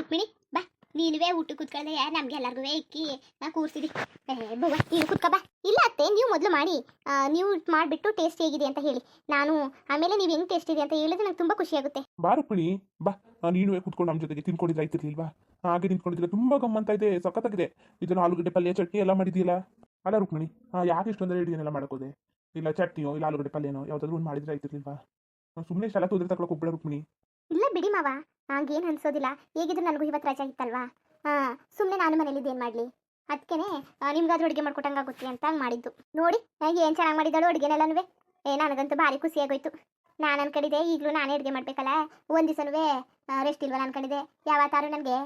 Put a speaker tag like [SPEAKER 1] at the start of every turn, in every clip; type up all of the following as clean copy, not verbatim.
[SPEAKER 1] ರುಕ್ಮಿಣಿ ಬಾ. ನೀನುವೇ ಊಟ ಕುತ್ಕೊಳ್ಳೆ ನಮ್ಗೆ ಎಲ್ಲರಿಗೂ ಇಕ್ಕಿ ಕೂರ್ಸಿದಿ. ಬವ್ವ ನೀನು ಕುತ್ಕೊ ಬಾ. ಇಲ್ಲ ಅತ್ತೆ, ನೀವು ಮೊದಲು ಮಾಡಿ. ನೀವು ಮಾಡಿಬಿಟ್ಟು ಟೇಸ್ಟ್ ಹೇಗಿದೆ ಅಂತ ಹೇಳಿ. ನಾನು ಆಮೇಲೆ ನೀವು ಹೆಂಗೆ ಟೇಸ್ಟ್ ಇದೆ ಅಂತ ಹೇಳಿದ್ರೆ ನಂಗೆ ತುಂಬ ಖುಷಿಯಾಗುತ್ತೆ.
[SPEAKER 2] ಬಾ ರುಕ್ಮಿಣಿ ಬಾ. ನೀನು ಕುತ್ಕೊಂಡು ನಮ್ಮ ಜೊತೆಗೆ ತಿನ್ಕೊಂಡಿದ್ರೆ ಆಯ್ತಿರ್ಲಿಲ್ವಾ? ಹಾಗೆ ನಿಂತ್ಕೊಂಡಿದ್ರೆ ತುಂಬಾ ಗಮ್ಮಂತ ಇದೆ, ಸಖತ್ತಾಗಿದೆ. ಇದನ್ನು ಆಲೂಗಡ್ಡೆ ಪಲ್ಯ ಚಟ್ನಿ ಎಲ್ಲ ಮಾಡಿದೀಯಲ್ಲ. ಅಲ್ಲ ರುಕ್ಮಿಣಿ, ಯಾಕೆ ಇಷ್ಟೊಂದು ರೆಡಿಯನ್ನೆಲ್ಲ ಮಾಡೋಕೋದೆ? ಇಲ್ಲ ಚಟ್ನಿಯೋ ಇಲ್ಲ ಆಲೂಗಡ್ಡೆ ಪಲ್ಯನೋ ಯಾವ್ದಾದ್ರು ಒಂದು ಮಾಡಿದ್ರೆ ಆಯ್ತಿರ್ಲಿಲ್ವಾ? ಸುಮ್ಮನೆ ಇಷ್ಟೆಲ್ಲ ತೊಂದರೆ ತಗೊಳಕ್ ಹೋಗ್ಬೇಡ ರುಕ್ಮಿಣಿ.
[SPEAKER 1] ಇಲ್ಲ ಬಿಡಿ ಮಾವ, ಹಂಗೇನು ಅನ್ಸೋದಿಲ್ಲ. ಹೇಗಿದ್ರು ನನಗೂ ಇವತ್ತು ರಜೆ ಇತ್ತಲ್ವಾ? ಸುಮ್ಮನೆ ನಾನು ಮನೇಲಿದ್ದು ಏನು ಮಾಡಲಿ, ಅದಕ್ಕೇನೆ ನಿಮ್ಗಾದ್ರೂ ಅಡುಗೆ ಮಾಡ್ಕೊಟ್ಟಂಗಾಗುತ್ತೆ ಅಂತ ಹಂಗೆ ಮಾಡಿದ್ದು. ನೋಡಿ ಏನು ಚೆನ್ನಾಗಿ ಮಾಡಿದ್ದಾಳು ಅಡುಗೆನೆಲ್ಲನೂ. ನನಗಂತೂ ಭಾರಿ ಖುಷಿಯಾಗೋಯ್ತು. ನಾನು ಅನ್ಕೊಂಡಿದ್ದೆ ಈಗಲೂ ನಾನೇ ಅಡುಗೆ ಮಾಡಬೇಕಲ್ಲ, ಒಂದು ದಿವಸನೂ ರೆಸ್ಟ್ ಇಲ್ವಲ್ಲ ಅನ್ಕೊಂಡಿದ್ದೆ. ಯಾವತ್ತಾರು ನನಗೆ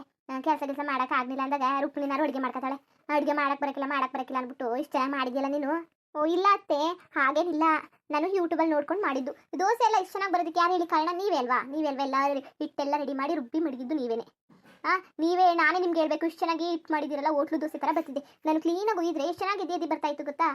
[SPEAKER 1] ಕೆಲಸ ಮಾಡೋಕೆ ಆಗಲಿಲ್ಲ ಅಂದಾಗ ರುಕ್ಮಿಣಿನಾರು ಅಡುಗೆ ಮಾಡ್ಕೊತಾಳೆ. ಅಡುಗೆ ಮಾಡಕ್ಕೆ ಬರಕಿಲ್ಲ ಅಂದ್ಬಿಟ್ಟು ಇಷ್ಟು ಚೆನ್ನಾಗಿ ಮಾಡಿದ್ಯಲ್ಲ ನೀನು. ಓ ಇಲ್ಲ ಅತ್ತೆ, ಹಾಗೇನಿಲ್ಲ, ನಾನು ಯೂಟ್ಯೂಬಲ್ಲಿ ನೋಡ್ಕೊಂಡು ಮಾಡಿದ್ದು. ದೋಸೆ ಎಲ್ಲ ಇಷ್ಟು ಚೆನ್ನಾಗಿ ಬರೋದಕ್ಕೆ ಯಾರು ಹೇಳಿ ಕಾರಣ? ನೀವೇ ಅಲ್ವಾ ಎಲ್ಲ ಹಿಟ್ಟೆಲ್ಲ ರೆಡಿ ಮಾಡಿ ರುಬ್ಬಿ ಮಡಗಿದ್ದು ನೀವೇನೆ. ನೀವೇ, ನಾನೇ ನಿಮ್ಗೆ ಹೇಳ್ಬೇಕು, ಇಷ್ಟು ಚೆನ್ನಾಗಿ ಹಿಟ್ಟು ಮಾಡಿದ್ದೀರಲ್ಲ, ಹೋಟ್ಲು ದೋಸೆ ಥರ ಬರ್ತಿದ್ದೆ. ನಾನು ಕ್ಲೀನಾಗಿ ಹೋಗಿದ್ರೆ ಎಷ್ಟು ಚೆನ್ನಾಗಿ ಎದ್ದು ಬರ್ತಾ ಇತ್ತು ಗೊತ್ತಾ?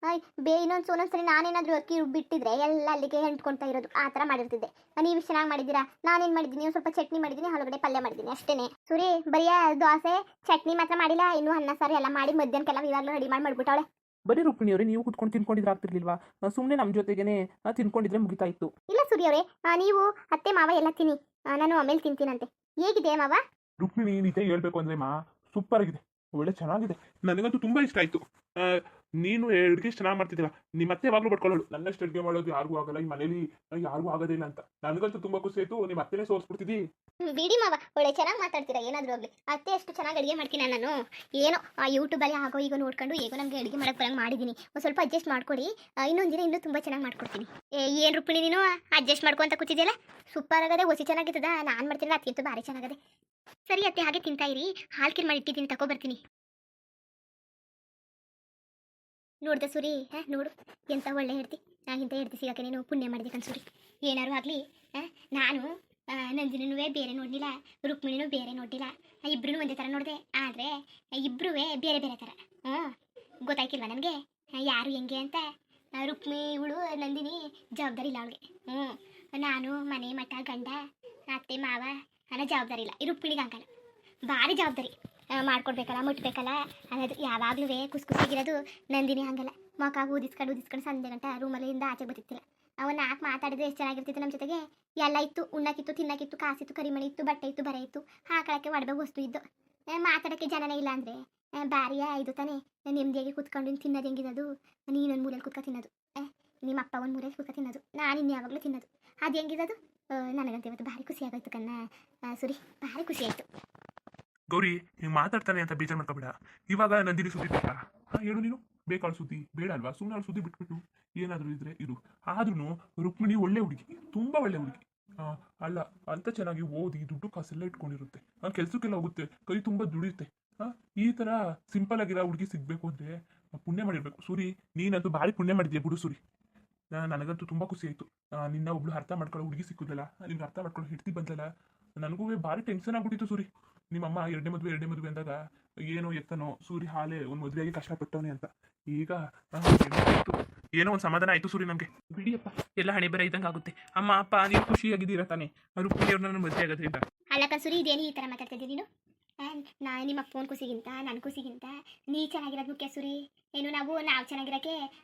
[SPEAKER 1] ಒಂದೊಂದ್ಸರಿ ನಾನೇನಾದರೂ ಅಕ್ಕಿ ರುಬ್ಬಿಟ್ಟಿದ್ರೆ ಎಲ್ಲ ಅಲ್ಲಿಗೆ ಹೆಂಟ್ಕೊಳ್ತಾ ಇರೋದು, ಆ ಥರ ಮಾಡಿರ್ತಿದ್ದೆ. ನೀವು ಇಷ್ಟು ಚೆನ್ನಾಗಿ ಮಾಡಿದ್ದೀರಾ. ನಾನೇನು ಮಾಡಿದ್ದೀನಿ, ಒಂದು ಸ್ವಲ್ಪ ಚಟ್ನಿ ಮಾಡಿದ್ದೀನಿ, ಆಲೂಗಡ್ಡೆ ಪಲ್ಯ ಮಾಡಿದ್ದೀನಿ ಅಷ್ಟೇ. ಸುರಿ ಬರೀ ದೋಸೆ ಚಟ್ನಿ ಮಾತ್ರ ಮಾಡಿಲ್ಲ, ಇನ್ನೂ ಅನ್ನ ಸಾರು ಎಲ್ಲ ಮಾಡಿ ಮಧ್ಯಾಹ್ನಕ್ಕೆಲ್ಲ ಇವಾಗಲೂ ರೆಡಿ ಮಾಡಿಬಿಟ್ಟವಳೆ.
[SPEAKER 2] ಬರೀ ರುಕ್ಮಿಣಿ ಅವರೇ, ನೀವು ಕುತ್ಕೊಂಡು ತಿನ್ಕೊಂಡಿದ್ರೆ ಆಗ್ತಿರ್ಲಿಲ್ವಾ? ಸುಮ್ಮನೆ ನಮ್ಮ ಜೊತೆಗೇನೆ ತಿನ್ಕೊಂಡಿದ್ರೆ ಮುಗಿತಾ ಇತ್ತು.
[SPEAKER 1] ಇಲ್ಲ ಸೂರಿ ಅವರೇ, ನೀವು ಅತ್ತೆ ಮಾವ ಎಲ್ಲ ತಿನ್ನಿ, ನಾನು ಆಮೇಲೆ ತಿಂತೀನಂತೆ. ಹೇಗಿದೆ ಮಾವ?
[SPEAKER 2] ರುಕ್ಮಿಣಿ ನಿಜ ಹೇಳ್ಬೇಕು ಅಂದ್ರೆ ಸೂಪರ್ ಆಗಿದೆ, ಒಳ್ಳೆ ಚೆನ್ನಾಗಿದೆ. ನನಗಂತೂ ತುಂಬಾ ಇಷ್ಟ ಆಯ್ತು. ನೀನು ಅಡುಗೆ ಚೆನ್ನಾಗಿ ಮಾಡ್ತಿದ್ದೀರಾ. ನಿಮ್ಮ ಅತ್ತೆ ಯಾವಾಗಲೂ ಬಡ್ಕೊಳ್ಳೋಳು, ನನ್ನಷ್ಟು ಅಡುಗೆ ಮಾಡೋದು ಯಾರಿಗೂ ಆಗಲ್ಲ, ಈ ಮನೇಲಿ ಯಾರಿಗೂ ಆಗೋದಿಲ್ಲ ಅಂತ. ನನಗಂತೂ ತುಂಬಾ ಖುಷಿ ಆಯ್ತು. ನಿಮ್ಮ ಅತ್ತೆನೇ ಸೋರಿಸ್ಬಿಡ್ತಿದ್ದಿ.
[SPEAKER 1] ಬಿಡಿ ಮಾವ, ಒಳ್ಳೆ ಚೆನ್ನಾಗಿ ಮಾತಾಡ್ತೀರಾ. ಏನಾದರೂ ಆಗಲಿ, ಅತ್ತೆ ಎಷ್ಟು ಚೆನ್ನಾಗಿ ಅಡುಗೆ ಮಾಡ್ತೀನಿ ನಾನು. ಏನೋ ಯೂಟ್ಯೂಬಲ್ಲಿ ಆಗೋ ಈಗ ನೋಡ್ಕೊಂಡು ಹೇಗೋ ನಮಗೆ ಅಡುಗೆ ಮಾಡಕ್ಕೆ ಬರಂಗೆ ಮಾಡಿದ್ದೀನಿ. ಒಂದು ಸ್ವಲ್ಪ ಅಡ್ಜಸ್ಟ್ ಮಾಡ್ಕೊಡಿ, ಇನ್ನೊಂದು ದಿನ ಇನ್ನೂ ತುಂಬ ಚೆನ್ನಾಗಿ ಮಾಡ್ಕೊಡ್ತೀನಿ. ಏನು ರುಕ್ಮಿಣಿ ನೀನು ಅಡ್ಜಸ್ಟ್ ಮಾಡ್ಕೊಂತ ಕೂತಿದ್ಯಲ್ಲ? ಸೂಪರ್ ಆಗದೆ, ಹೊಸಿ ಚೆನ್ನಾಗಿರ್ತದ. ನಾನು ಮಾಡ್ತೀನಿ, ಅತ್ತಿಂತೂ ಭಾರಿ ಚೆನ್ನಾಗದೆ. ಸರಿ ಅತ್ತೆ, ಹಾಗೆ ತಿಂತಾ ಇರಿ. ಹಾಲ್ಕಿರ್ ಮಾಡಿ ಇಟ್ಟಿದ್ದೀನಿ, ತಗೊಬರ್ತೀನಿ. ನೋಡ್ದ ಸೂರಿ, ನೋಡು ಎಂತ ಒಳ್ಳೆ ಹೇಳ್ತಿ. ಇಂಥ ಹೇಳ್ತಿ ಸಿಗಕ್ಕೆ ನೀನು ಪುಣ್ಯ ಮಾಡಿದೆ ಕನ್ಸೂರಿ. ಏನಾರು ಆಗಲಿ, ನಾನು ನಂದಿನೂ ಬೇರೆ ನೋಡಲಿಲ್ಲ, ರುಕ್ಮಿಣಿನೂ ಬೇರೆ ನೋಡಲಿಲ್ಲ. ಇಬ್ಬರೂ ಒಂದೇ ಥರ ನೋಡಿದೆ, ಆದರೆ ಇಬ್ಬರೂ ಬೇರೆ ಬೇರೆ ಥರ. ಗೊತ್ತಾಯ್ಕಿಲ್ವ ನನಗೆ ಯಾರು ಹೆಂಗೆ ಅಂತ? ರುಕ್ಮಿಣಿ ಇವಳು ನಂದಿನಿ ಜವಾಬ್ದಾರಿ ಇಲ್ಲ ಅವಳಿಗೆ. ನಾನು ಮನೆ ಮಠ ಗಂಡ ಅತ್ತೆ ಮಾವ ಅನ್ನೋ ಜವಾಬ್ದಾರಿ ಇಲ್ಲ. ಈ ರುಕ್ಮಿಣಿಗೆ ಹಂಗಲ್ಲ, ಭಾರಿ ಜವಾಬ್ದಾರಿ. ಮಾಡ್ಕೊಡ್ಬೇಕಲ್ಲ, ಮುಟ್ಬೇಕಲ್ಲ ಅನ್ನೋದು ಯಾವಾಗಲೂ ಕುಸಿಗಿರೋದು. ನಂದಿನಿ ಹಂಗಲ್ಲ, ಮೊಕ ಊದಿಸ್ಕೊಂಡು ಸಂಜೆ ಗಂಟ ರೂಮಲ್ಲಿಂದ ಆಚೆಗೆ ಬರ್ತಿತ್ತಿಲ್ಲ. ಅವನ್ನ ನಾಲ್ಕು ಮಾತಾಡಿದ್ರೆ ಎಷ್ಟು ಚೆನ್ನಾಗಿರ್ತಿತ್ತು. ನಮ್ಮ ಜೊತೆಗೆ ಎಲ್ಲ ಇತ್ತು, ಉಣ್ಣಕ್ಕಿತ್ತು, ತಿನ್ನಕ್ಕಿತ್ತು, ಕಾಸಿತ್ತು, ಕರಿಮಣಿ ಇತ್ತು, ಬಟ್ಟೆ ಇತ್ತು, ಬರೆ ಇತ್ತು, ಹಾಕೊಳ್ಳೋಕ್ಕೆ ಒಡವೆ ವಸ್ತು ಇದ್ದು. ಮಾತಾಡೋಕ್ಕೆ ಜನನೇ ಇಲ್ಲ ಅಂದರೆ ಭಾರಿಯ ಇದು ತಾನೇ. ನೆಮ್ಮದಿಯಾಗಿ ಕೂತ್ಕೊಂಡು ತಿನ್ನೋದು ಹೆಂಗಿರೋದು? ನೀನೊಂದು ಮೂಲೆಯಲ್ಲಿ ಕೂತ್ಕೊ ತಿನ್ನೋದು, ನಿಮ್ಮ ಅಪ್ಪ ಒಂದು ಮೂಲೆಯಲ್ಲಿ ಕೂತ್ಕೊ ತಿನ್ನೋದು, ನಾನು ಇನ್ಯಾವಾಗಲೂ ತಿನ್ನೋದು. ಅದು ಹೆಂಗಿರೋದು? ನನಗಂತ ಇವತ್ತು ಭಾರಿ ಖುಷಿ ಆಗೋಯ್ತು ಕಣ್ಣ ಸುರಿ, ಭಾರಿ ಖುಷಿ ಆಯಿತು.
[SPEAKER 2] ಗೌರಿ, ನೀವು ಮಾತಾಡ್ತಾನೆ ಅಂತ ಬೇಜಾರು ಮಾಡ್ಕೋಬೇಡ. ಇವಾಗ ನಂದಿನಿ ಸುದ್ದಿ ಬೇಕಾ? ಹೇಳು ನೀನು. ಬೇಕಾಳು ಸುದ್ದಿ ಬೇಡ ಅಲ್ವಾ? ಸುಮ್ಮನೆ ಅವಳು ಸುದ್ದಿ ಬಿಟ್ಬಿಟ್ಟು ಏನಾದರೂ ಇದ್ರೆ ಇರು. ಆದ್ರೂ ರುಕ್ಮಿಣಿ ಒಳ್ಳೆ ಹುಡುಗಿ, ತುಂಬಾ ಒಳ್ಳೆ ಹುಡುಗಿ. ಅಲ್ಲ, ಅಂತ ಚೆನ್ನಾಗಿ ಓದಿ ದುಡ್ಡು ಕಾಸೆಲ್ಲ ಇಟ್ಕೊಂಡಿರುತ್ತೆ, ಕೆಲ್ಸಕ್ಕೆಲ್ಲ ಹೋಗುತ್ತೆ, ಕೈ ತುಂಬ ದುಡಿಯುತ್ತೆ. ಈ ಥರ ಸಿಂಪಲ್ ಆಗಿರೋ ಹುಡುಗಿ ಸಿಗಬೇಕು ಅಂದರೆ ಪುಣ್ಯ ಮಾಡಿರ್ಬೇಕು. ಸೂರಿ, ನೀನಂತೂ ಭಾರಿ ಪುಣ್ಯ ಮಾಡಿದ್ಯಾ ಬಿಡು ಸೂರಿ. ನನಗಂತೂ ತುಂಬ ಖುಷಿ ಆಯಿತು. ನಿನ್ನ ಒಬ್ಳು ಅರ್ಥ ಮಾಡ್ಕೊಳ್ಳೋ ಹುಡುಗಿ ಸಿಕ್ಕುದಲ್ಲ, ನಿಮ್ಗೆ ಅರ್ಥ ಮಾಡ್ಕೊಳ್ಳೋ ಹೆಂಡತಿ ಬಂದಲ್ಲ. ನನಗೂ ಭಾರಿ ಟೆನ್ಷನ್ ಆಗ್ಬಿಟ್ಟಿತ್ತು ಸೂರಿ. ನಿಮ್ಮಮ್ಮ ಎರಡನೇ ಮದುವೆ ಅಂದಾಗ ಏನೋ ಎತ್ತನೋ ಸೂರಿ ಹಾಲೆ ಒಂದು ಮದುವೆಗೆ ಕಷ್ಟಪಟ್ಟವನೇ ಅಂತ. ಈಗ ಏನೋ ಒಂದು ಸಮಾಧಾನ ಆಯಿತು ಸೂರಿ ನಮಗೆ. ಬಿಡಿಯಪ್ಪ, ಎಲ್ಲ ಹಣೆ ಬರ ಇದ್ದಂಗೆ ಆಗುತ್ತೆ. ಅಮ್ಮ ಅಪ್ಪ ನೀವು ಖುಷಿಯಾಗಿದ್ದೀರಾ ತಾನೆ? ರುಕ್ಮಿಣಿಯವ್ರನ್ನ ಮದುವೆ ಆಗೋದ್ರಿಂದ.
[SPEAKER 1] ಅಲ್ಲ ಕನ್ಸೂರಿ, ಇದೇನು ಈ ಥರ ಮಾತಾಡ್ತಿದ್ದೀನಿ ನೀನು? ನಿಮ್ಮ ಅಪ್ಪನ ಖುಷಿಗಿಂತ ನನ್ನ ಖುಷಿಗಿಂತ ನೀ ಚೆನ್ನಾಗಿರೋದು ಮುಖ್ಯ ಸೂರಿ. ಏನು ನಾವು ಚೆನ್ನಾಗಿರೋಕ್ಕೆ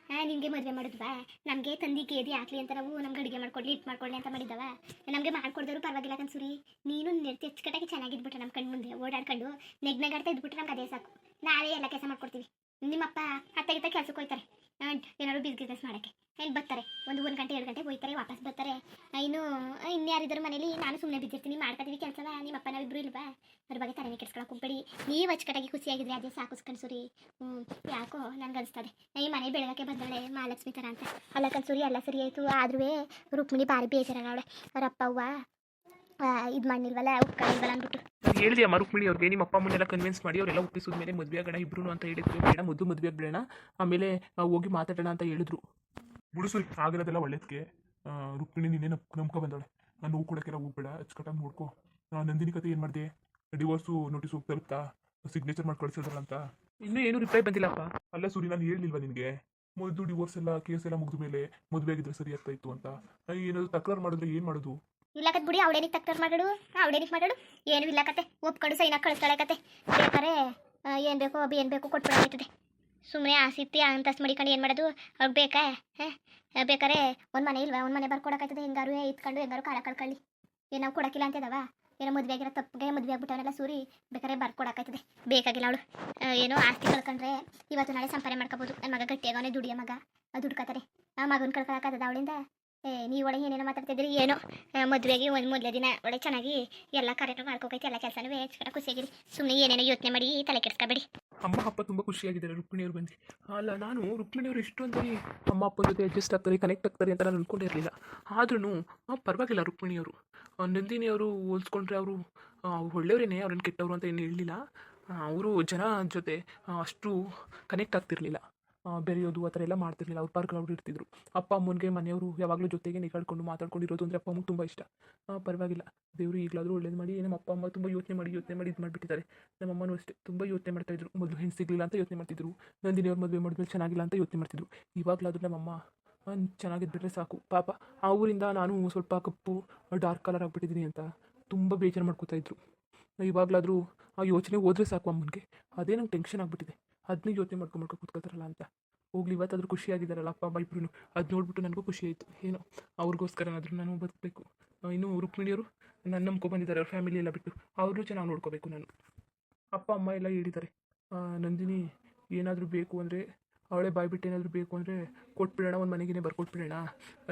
[SPEAKER 1] ನಿಮಗೆ ಮದುವೆ ಮಾಡಿದ್ವಾ? ನಮಗೆ ತಂದಿ ಕೇದಿ ಹಾಕ್ಲಿ ಅಂತ ನಾವು ನಮ್ಗೆ ಅಡುಗೆ ಮಾಡ್ಕೊಡ್ಲಿ, ಇಟ್ಟು ಮಾಡ್ಕೊಳ್ಳಿ ಅಂತ ಮಾಡಿದವ. ನಮಗೆ ಮಾಡ್ಕೊಡ್ದವರು ಪರವಾಗಿಲ್ಲ ಕನ್ಸೂರಿ. ನೀನು ನೆಡ್ತಿ ಅಚ್ಚುಕಟ್ಟಾಗಿ ಚೆನ್ನಾಗಿದ್ಬಿಟ್ರೆ ನಮ್ಮ ಕಣ್ಣು ಮುಂದೆ ಓಡಾಡ್ಕೊಂಡು ನೆಗ್ನಗಾಡ್ತಾ ಇದ್ಬಿಟ್ರೆ ನಮ್ಗೆ ಅದೇ ಸಾಕು. ನಾವೇ ಎಲ್ಲ ಕೆಲಸ ಮಾಡ್ಕೊಡ್ತೀವಿ. ನಿಮ್ಮಪ್ಪ ಅತ್ತಾಗಿತ್ತ ಕೆಲ್ಸಕ್ಕೆ ಹೋಗ್ತಾರೆ, ಏನಾದ್ರು ಬಿಸ್ನೆಸ್ ಮಾಡೋಕ್ಕೆ. ಬರ್ತಾರೆ, ಒಂದು ಗಂಟೆ 2 ಗಂಟೆ ಹೋಗ್ತಾರೆ, ವಾಪಸ್ ಬರ್ತಾರೆ. ಇನ್ಯಾರಿದ್ರು ಮನೇಲಿ ನಾನು ಸುಮ್ಮನೆ ಬಿದ್ದಿರ್ತೀನಿ, ಮಾಡ್ಕೊತೀವಿ ಕೆಲಸವ. ನಿಮ್ಮಪ್ಪ ನಾವಿಬ್ರು ಇಲ್ವಾ? ಅದ್ರ ಬಗ್ಗೆ ತಲೆನೇ ಕೆಡ್ಸ್ಕೊಳಕ್ಕೆ ಹೋಗ್ಬೇಡಿ. ನೀವು ಅಚ್ಚುಕಟ್ಟಾಗಿ ಖುಷಿಯಾಗಿದ್ರೆ ಅದೇ ಸಾಕು ಕನ್ಸೂರಿ. ಯಾಕೋ ನನ್ಗೆ ಅನಿಸ್ತದೆ ಈ ಮನೆ ಬೆಳಗಕ್ಕೆ ಬಂದಳೆ ಮಹಾಲಕ್ಷ್ಮಿ ಥರ ಅಂತ. ಅಲ್ಲ ಕನ್ಸೂರಿ, ಎಲ್ಲ ಸರಿ ಆಯಿತು. ಆದ್ರೂ ರುಕ್ಮಿಣಿ ಭಾರಿ ಬೇಜಾರಾಗವಳೆ. ಅವರಪ್ಪ ಅವ್ವ ಇದು ಮಾಡಿಲ್ವಲ್ಲ, ಉಪ್ಕೊಂಡಿಲ್ವಲ್ಲ ಅಂದ್ಬಿಟ್ಟು
[SPEAKER 2] ಹೇಳಿದೆಯಮ್ಮ ರುಕ್ಮಿಣಿ ಅವ್ರಿಗೆ. ನಿಮ್ಮ ಅಪ್ಪ ಅಮ್ಮನ್ನೆಲ್ಲ ಕನ್ವಿನ್ಸ್ ಮಾಡಿ ಅವರೆಲ್ಲ ಒಪ್ಪಿಸಿದ ಮೇಲೆ ಮದುವೆ ಆಗೋಣ ಇಬ್ರು ಅಂತ ಹೇಳಿದ್ರು. ಬೇಡ, ಮದುವೆ ಆಗ್ಬಿಡೋಣ, ಆಮೇಲೆ ಹೋಗಿ ಮಾತಾಡೋಣ ಅಂತ ಹೇಳಿದ್ರು. ಬಿಡುಸರಿ, ಆಗಿರೋದೆಲ್ಲ ಒಳ್ಳೇದಕ್ಕೆ. ರುಕ್ಮಿಣಿ ನಿನ್ನೆ ನಂಬ್ಕೊ ಬಂದವಳೆ. ನಾನು ನೋವು ಕೊಡೋಕ್ಕೆಲ್ಲ ಹೋಗ್ಬೇಡ, ಅಚ್ಚುಕಟ್ಟಾಗಿ ನೋಡ್ಕೊ. ನಂದಿನಿ ಕತೆ ಏನು ಮಾಡಿದೆ? ಡಿವೋರ್ಸು ನೋಟಿಸ್ ಹೋಗ್ತಾ ಇರುತ್ತಾ? ಸಿಗ್ನೇಚರ್ ಮಾಡಿ ಕಳಿಸಿದ್ರಲ್ಲ ಅಂತ ಇನ್ನೂ ಏನು ರಿಪ್ಲೈ ಬಂದಿಲ್ಲಪ್ಪ. ಅಲ್ಲ ಸೂರಿ, ನಾನು ಹೇಳಿಲ್ವಾ ನಿನಗೆ? ಮೊದಲು ಡಿವೋರ್ಸ್ ಎಲ್ಲ ಕೇಸ್ ಎಲ್ಲ ಮುಗಿದ ಮೇಲೆ ಮದುವೆ ಆಗಿದ್ರೆ ಸರಿ ಆಗ್ತಾ ಇತ್ತು ಅಂತ. ಏನಾದರೂ ತಕರಾರು ಮಾಡಿದ್ರೆ ಏನು ಮಾಡೋದು?
[SPEAKER 1] ಇಲ್ಲಕತ್ ಬಿಡಿ ಅವಡೇನಿಗೆ ತಕ್ತಾರ ಮಾತಾಡು ಅವಡೇನಿಗೆ ಮಾತಾಡು ಏನು ಇಲ್ಲಕತ್ತೆ ಒಪ್ಕೊಂಡು ಸೈನಾಗ ಕಳಿಸ್ತಾಳೆ ಕತೆ ಬೇಕಾರೆ ಏನು ಬೇಕೋ ಏನು ಬೇಕು ಕೊಟ್ಬಿಡಾಯ್ತದೆ ಸುಮ್ಮನೆ ಆಸಿತ್ತಿ ಅಂತಸ್ತು ಮಡಿಕೊಂಡು ಏನು ಮಾಡೋದು ಅವ್ರಿಗೆ ಬೇಕಾ ಬೇಕಾರೆ ಒಂದು ಮನೆ ಇಲ್ವಾ ಒಂದು ಮನೆ ಬರ್ಕೊಡಕ್ಕಾಯ್ತದೆ ಹೆಂಗಾರು ಇತ್ಕೊಂಡು ಹೆಂಗಾರು ಕಾಲ ಕಳ್ಕೊಳ್ಳಿ ಏನು ನಾವು ಕೊಡೋಕ್ಕಿಲ್ಲ ಅಂತಿದಾವ ಏನೋ ಮದುವೆ ಆಗಿರೋ ತಪ್ಪಿಗೆ ಮದುವೆ ಆಗ್ಬಿಟ್ಟವನೆಲ್ಲ ಸೂರಿ ಬೇಕಾರೆ ಬರ್ಕೊಡಕ್ಕಾಯ್ತದೆ ಬೇಕಾಗಿಲ್ಲ ಅವಳು ಏನೋ ಆಸ್ತಿ ಕಳ್ಕೊಂಡ್ರೆ ಇವತ್ತು ನಾಳೆ ಸಂಪಾದನೆ ಮಾಡ್ಕೋಬೋದು ನನ್ನ ಮಗ ಗಟ್ಟಿಯಾಗವನೇ ದುಡಿಯೋ ಮಗ ದುಡ್ಕತಾರೆ ಆ ಮಗನ ಕಳ್ಕೊಳಕ್ಕಾಗ್ತದ ಅವಳಿಂದ ನೀವು ಒಳಗೆ ಏನೇನೋ ಮಾತಾಡ್ತಿದ್ರಿ ಏನೋ ಮದುವೆಗೆ ಒಂದು ಮೊದಲೇ ದಿನ ಒಳ್ಳೆ ಚೆನ್ನಾಗಿ ಎಲ್ಲ ಕಾರ್ಯಕ್ರಮ ಮಾಡ್ಕೋಕೈತಿ ಎಲ್ಲ ಕೆಲಸನೂ ಖುಷಿಯಾಗಿರಿ ಸುಮ್ಮನೆ ಏನೇನೋ ಯೋಚನೆ ಮಾಡಿ ತಲೆ ಕೆಡಿಸ್ಕೊಬೇಡಿ
[SPEAKER 2] ಅಮ್ಮ ಅಪ್ಪ ತುಂಬ ಖುಷಿಯಾಗಿದ್ದಾರೆ ರುಕ್ಮಿಣಿಯವ್ರು ಬಂದು. ಅಲ್ಲ ನಾನು ರುಕ್ಮಿಣಿಯವರು ಇಷ್ಟೊಂದು ಅಮ್ಮ ಅಪ್ಪನ ಜೊತೆ ಅಡ್ಜಸ್ಟ್ ಆಗ್ತಾರೆ ಕನೆಕ್ಟ್ ಆಗ್ತಾರೆ ಅಂತ ನಾನು ಅಂದ್ಕೊಂಡಿರಲಿಲ್ಲ. ಆದ್ರೂ ಪರವಾಗಿಲ್ಲ ರುಕ್ಮಿಣಿಯವರು ನಂದಿನಿಯವರು ಹೋಲ್ಸ್ಕೊಂಡ್ರೆ ಅವರು ಒಳ್ಳೆಯವರೇನೆ ಅವ್ರನ್ನ ಕೆಟ್ಟವರು ಅಂತ ಏನು ಹೇಳಲಿಲ್ಲ. ಅವರು ಜನ ಜೊತೆ ಅಷ್ಟು ಕನೆಕ್ಟ್ ಆಗ್ತಿರ್ಲಿಲ್ಲ, ಬೆರೆಯೋದು ಆ ಥರ ಎಲ್ಲ ಮಾಡ್ತಿರ್ಲಿಲ್ಲ. ಅವ್ರ ಪಾರ್ಕ್ ಅವ್ರು ಇರ್ತಿದ್ರು. ಅಪ್ಪ ಅಮ್ಮನಿಗೆ ಮನೆಯವರು ಯಾವಾಗಲೂ ಜೊತೆಗೆ ನಿಗಾಡ್ಕೊಂಡು ಮಾತಾಡ್ಕೊಂಡಿರೋದು ಅಂದರೆ ಅಪ್ಪ ಅಮ್ಮಗೆ ತುಂಬ ಇಷ್ಟ. ಪರವಾಗಿಲ್ಲ, ದೇವರು ಈಗಲಾದರೂ ಒಳ್ಳೇದು ಮಾಡಿ. ನಮ್ಮ ಅಪ್ಪ ಅಮ್ಮ ತುಂಬ ಯೋಚನೆ ಮಾಡಿ ಇದು ಮಾಡಿಬಿಟ್ಟಿದ್ದಾರೆ. ನಮ್ಮ ಅಮ್ಮನೂ ಅಷ್ಟೇ ತುಂಬ ಯೋಚನೆ ಮಾಡ್ತಾಯಿದ್ರು. ಮೊದಲು ಹೆಣ್ಣು ಸಿಗಲಿಲ್ಲ ಅಂತ ಯೋಚನೆ ಮಾಡ್ತಿದ್ರು, ನಂದಿನಿಯವ್ರ ಮದುವೆ ಮಾಡಿದ್ಮೇಲೆ ಚೆನ್ನಾಗಿಲ್ಲ ಅಂತ ಯೋಚನೆ ಮಾಡ್ತಿದ್ರು. ಇವಾಗಲಾದರೂ ನಮ್ಮಮ್ಮ ಚೆನ್ನಾಗಿದ್ಬಿಟ್ರೆ ಸಾಕು. ಪಾಪ ಆ ಊರಿಂದ ನಾನು ಸ್ವಲ್ಪ ಕಪ್ಪು ಡಾರ್ಕ್ ಕಲರ್ ಆಗಿಬಿಟ್ಟಿದ್ದೀನಿ ಅಂತ ತುಂಬ ಬೇಜಾರು ಮಾಡ್ಕೋತಾ ಇದ್ರು. ಇವಾಗಲಾದರೂ ಆ ಯೋಚನೆ ಹೋದರೆ ಸಾಕು ಅಮ್ಮನಿಗೆ. ಅದೇ ನಂಗೆ ಟೆನ್ಷನ್ ಆಗಿಬಿಟ್ಟಿದೆ. ಅದನ್ನೇ ಯೋಚನೆ ಮಾಡ್ಕೊಂಡು ಕೂತ್ಕೊಳ್ತಾರಲ್ಲ ಅಂತ. ಹೋಗ್ಲಿ, ಇವತ್ತಾದರೂ ಖುಷಿಯಾಗಿದ್ದಾರಲ್ಲ ಅಪ್ಪ ಅಮ್ಮ ಇಬ್ಬರು. ಅದು ನೋಡ್ಬಿಟ್ಟು ನನಗೂ ಖುಷಿ ಆಯಿತು. ಏನೋ ಅವ್ರಿಗೋಸ್ಕರನಾದರೂ ನಾನು ಬದುಕಬೇಕು. ಇನ್ನು ರುಕ್ಮಿಣಿಯವರು ನನ್ನ ನಂಬ್ಕೊಬಂದಿದ್ದಾರೆ, ಅವ್ರ ಫ್ಯಾಮಿಲಿ ಎಲ್ಲ ಬಿಟ್ಟು. ಅವ್ರನ್ನೂ ಚೆನ್ನಾಗಿ ನೋಡ್ಕೋಬೇಕು ನಾನು. ಅಪ್ಪ ಅಮ್ಮ ಎಲ್ಲ ಹೇಳಿದ್ದಾರೆ, ನಂದಿನಿ ಏನಾದರೂ ಬೇಕು ಅಂದರೆ ಅವಳೇ ಬಾಯ್ಬಿಟ್ಟು ಏನಾದರೂ ಬೇಕು ಅಂದರೆ ಕೊಟ್ಬಿಡೋಣ, ಒಂದು ಮನೆಗೇ ಬರ್ಕೊಟ್ಬಿಡೋಣ,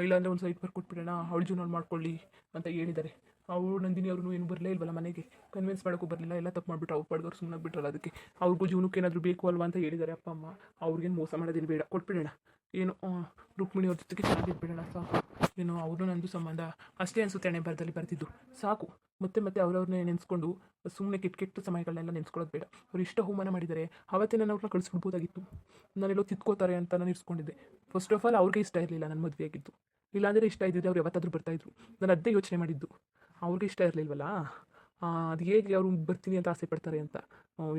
[SPEAKER 2] ಇಲ್ಲಾಂದರೆ ಒಂದು ಸೈಟ್ ಬರ್ಕೊಟ್ಬಿಡೋಣ, ಅವಳ ಜೀವನ ಮಾಡ್ಕೊಳ್ಳಿ ಅಂತ ಹೇಳಿದ್ದಾರೆ. ಅವಳು ನಂದಿನಿ ಅವ್ರೂ ಏನು ಬರಲೇ ಇಲ್ವಲ್ಲ ಮನೆಗೆ, ಕನ್ವಿನ್ಸ್ ಮಾಡೋಕ್ಕೂ ಬರಲಿಲ್ಲ. ಎಲ್ಲ ತಪ್ಪು ಮಾಡಿಬಿಟ್ರು, ಅವ್ರು ಪಡ್ದವ್ರು ಸುಮ್ಮನೆ ಬಿಟ್ರಲ್ಲ. ಅದಕ್ಕೆ ಅವ್ರಿಗೂ ಜೀವನಕ್ಕೆ ಏನಾದರೂ ಬೇಕು ಅಲ್ವಾ ಅಂತ ಹೇಳಿದ್ದಾರೆ ಅಪ್ಪ ಅಮ್ಮ. ಅವ್ರಿಗೇನು ಮೋಸ ಮಾಡೋದೇನು ಬೇಡ, ಕೊಟ್ಬಿಡೋಣ. ಏನು ರುಕ್ಮಿಣಿ ಅವ್ರ ಜೊತೆಗೆ ಚೆನ್ನಾಗಿದ್ಬಿಡೋಣ ಸಾಕು. ಏನು ಅವರು ನಂದು ಸಂಬಂಧ ಅಷ್ಟೇ ಅನಿಸುತ್ತೆ ಹಣೆ ಬರದಲ್ಲಿ ಬರ್ತಿದ್ದು ಸಾಕು. ಮತ್ತೆ ಮತ್ತೆ ಅವ್ರವ್ರನ್ನೇ ನೆನೆಸ್ಕೊಂಡು ಸುಮ್ಮನೆ ಕೆಟ್ಟ ಸಮಯಗಳನ್ನೆಲ್ಲ ನೆನೆಸ್ಕೊಳ್ಳೋದು ಬೇಡ. ಅವ್ರು ಇಷ್ಟ ಅವಮಾನ ಮಾಡಿದ್ದಾರೆ, ಅವತ್ತೇ ನಾನು ಅವ್ರನ್ನ ಕಳಿಸ್ಬಿಡ್ಬೋದಾಗಿತ್ತು. ನಾನೆಲ್ಲೋ ತಿದ್ಕೋತಾರೆ ಅಂತ ನಾನು ಇರಿಸ್ಕೊಂಡಿದ್ದೆ. ಫಸ್ಟ್ ಆಫ್ ಆಲ್ ಅವ್ರಿಗೆ ಇಷ್ಟ ಇರಲಿಲ್ಲ ನನ್ನ ಮದುವೆ ಆಗಿದ್ದು. ಇಲ್ಲಾಂದರೆ ಇಷ್ಟ ಇದ್ದಿದ್ದೆ ಅವ್ರು ಯಾವತ್ತಾದರೂ ಬರ್ತಾಯಿದ್ರು. ನಾನು ಅದನ್ನೇ ಯೋಚನೆ ಮಾಡಿದ್ದು. ಅವ್ರಿಗೆ ಇಷ್ಟ ಇರಲಿಲ್ವಲ್ಲ, ಅದು ಹೇಗೆ ಅವರು ಬರ್ತೀನಿ ಅಂತ ಆಸೆ ಪಡ್ತಾರೆ ಅಂತ.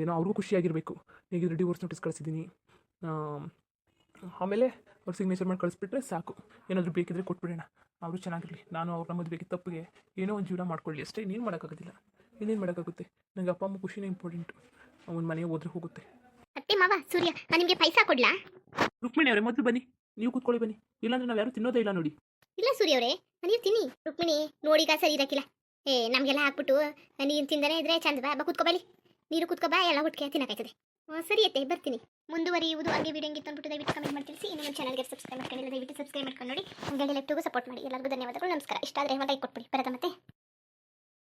[SPEAKER 2] ಏನೋ ಅವ್ರಿಗೂ ಖುಷಿಯಾಗಿರಬೇಕು. ಈಗ ಡಿವೋರ್ಸ್ ನೋಟಿಸ್ ಕಳಿಸಿದ್ದೀನಿ, ಆಮೇಲೆ ಅವ್ರು ಸಿಗ್ನೇಚರ್ ಮಾಡಿ ಕಳಿಸ್ಬಿಟ್ರೆ ಸಾಕು. ಏನಾದರೂ ಬೇಕಿದ್ರೆ ಕೊಟ್ಬಿಡೋಣ, ಅವರು ಚೆನ್ನಾಗಿರಲಿ. ನಾನು ಅವ್ರನ್ನ ಮದುವೆಗೆ ತಪ್ಪಿಗೆ ಏನೋ ಒಂದು ಜೀವನ ಮಾಡ್ಕೊಳ್ಳಿ ಅಷ್ಟೇ. ಇನ್ನೇನು ಮಾಡೋಕ್ಕಾಗೋದಿಲ್ಲ, ಇನ್ನೇನು ಮಾಡೋಕ್ಕಾಗುತ್ತೆ. ನನಗೆ ಅಪ್ಪ ಅಮ್ಮ ಖುಷಿನೇ ಇಂಪಾರ್ಟೆಂಟು. ಒಂದು ಮನೆಗೆ ಹೋದ್ರೆ ಹೋಗುತ್ತೆ.
[SPEAKER 1] ಅತ್ತೆ ಮಾವ ಸೂರ್ಯ, ನಾನು ನಿಮಗೆ ಪೈಸಾ ಕೊಡ್ಲಾ?
[SPEAKER 2] ರುಕ್ಮಿಣಿ ಅವರೇ ಮೊದಲು ಬನ್ನಿ, ನೀವು ಕೂತ್ಕೊಳ್ಳಿ ಬನ್ನಿ. ಇಲ್ಲಾಂದ್ರೆ ನಾವು ಯಾರು ತಿನ್ನೋದೇ ಇಲ್ಲ ನೋಡಿ.
[SPEAKER 1] ಇಲ್ಲ ಸೂರ್ಯ ಅವರೇ, ನೀವು ತಿನ್ನಿ. ರುಕ್ಮಿಣಿ ನೋಡಿಗ ಸರಿ ಇರಕ್ಕಿಲ್ಲ. ನಮಗೆಲ್ಲ ಹಾಕ್ಬಿಟ್ಟು ನೀನು ತಿಂದನೇ ಇದ್ರೆ ಚಂದ ಬಾ ಕೂತ್ಕೊಬಲಿ. ನೀರು ಕೂತ್ಕೊಬಾ, ಎಲ್ಲ ಒಟ್ಟಿಗೆ ತಿನ್ನಕಾಯ್ತದೆ. ಸರಿ ಅತ್ತೆ, ಬರ್ತೀನಿ. ಮುಂದುವರಿಯುವುದು ಹಂಗೆ ವಿಡಿಯೋ ಹಂಗಿತ್ತು ಅಂದ್ಬಿಟ್ಟು ದಯವಿಟ್ಟು ಕಮೆಂಟ್ ಮಾಡಿ ತಿಳಿಸಿ. ಇನ್ನೊಂದು ಚಾನಲ್ಗೆ ಸಬ್ಸ್ಕ್ರೈಬ್ ಮಾಡ್ಕೊಂಡಿಲ್ಲ, ದಯವಿಟ್ಟು ಸಬ್ಸ್ಕ್ರೈಬ್ ಮಾಡ್ಕೊಂಡು ನೋಡಿ. ಹಂಗೆ ಲೆಫ್ಟಿಗೂ ಸಪೋರ್ಟ್ ಮಾಡಿ. ಎಲ್ಲರಿಗೂ ಧನ್ಯವಾದಗಳು, ನಮಸ್ಕಾರ. ಇಷ್ಟ ಆದರೆ ಲೈಕ್ ಕೊಟ್ಬಿಡಿ. ಬರತ್ತ ಮತ್ತೆ.